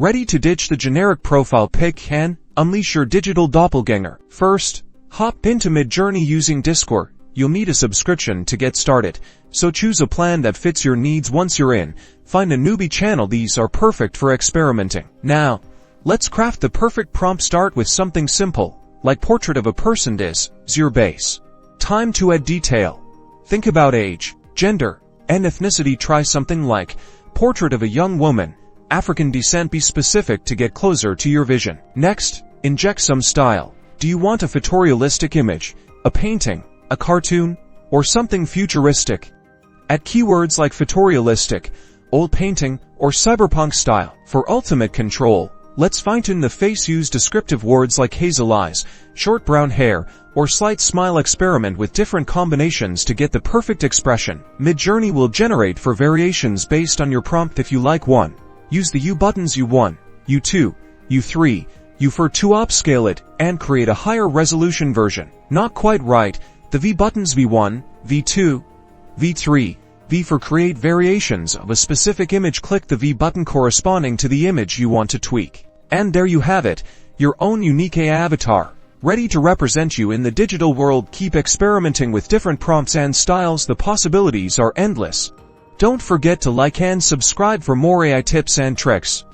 Ready to ditch the generic profile pic and unleash your digital doppelganger? First, hop into Midjourney using Discord. You'll need a subscription to get started, so choose a plan that fits your needs. Once you're in, find a newbie channel. These are perfect for experimenting. Now, let's craft the perfect prompt. Start with something simple, like portrait of a person. This is your base. Time to add detail. Think about age, gender, and ethnicity. Try something like portrait of a young woman, African descent. Be specific to get closer to your vision. Next, inject some style. Do you want a photorealistic image, a painting, a cartoon, or something futuristic? Add keywords like photorealistic, old painting, or cyberpunk style. For ultimate control, let's fine-tune the face. Use descriptive words like hazel eyes, short brown hair, or slight smile. Experiment with different combinations to get the perfect expression. Midjourney will generate for variations based on your prompt. If you like one, use the U buttons U1, U2, U3, U4 to upscale it and create a higher resolution version. Not quite right, the V buttons V1, V2, V3, V4 create variations of a specific image. Click the V button corresponding to the image you want to tweak. And there you have it, your own unique AI avatar, ready to represent you in the digital world. Keep experimenting with different prompts and styles. The possibilities are endless. Don't forget to like and subscribe for more AI tips and tricks.